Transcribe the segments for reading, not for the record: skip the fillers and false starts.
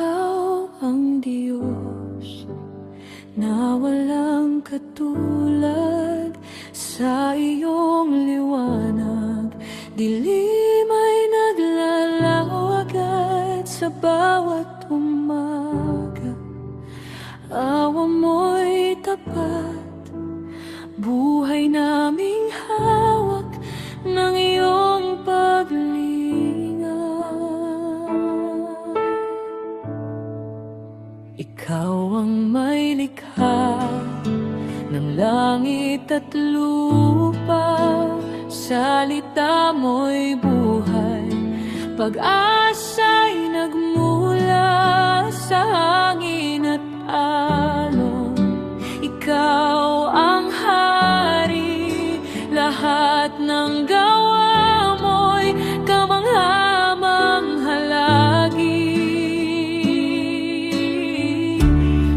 Ikaw ang Diyos na walang katulad. Sa iyong liwanag, dilim ay naglalawag at sa bawat umaga, awa mo'y tapat. Buhay naming hawak ng iyong paglinga. Ikaw ang may likha ng langit at lupa. Salita mo'y buhay, pag-asa'y nagmula sa hangin at alon. Ikaw ang hari, lahat ng gawa mo'y kamangha-manghalagi.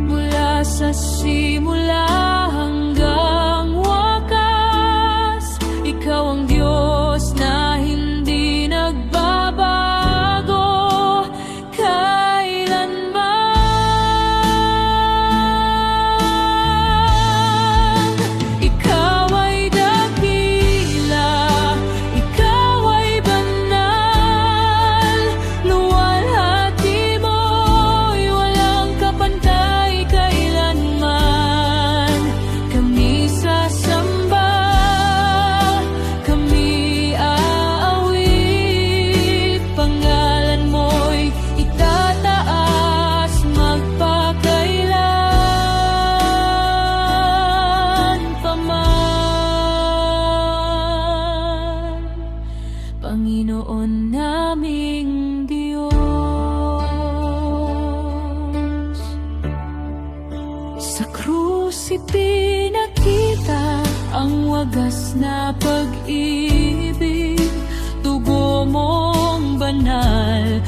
Mula sa simula hanggang wakas, ikaw ang Diyos na hindi nagbabago kailanman. Ikaw ay dakila, ikaw ay banal, luwalhati mo'y walang kapantay kailanman. Kami sasamba, kami aawit, pangalan mo'y itataas magpakailan pa man. Panginoon naming Diyos, sa krus ipinakita ang wagas na pag-ibig. Dugo mong banal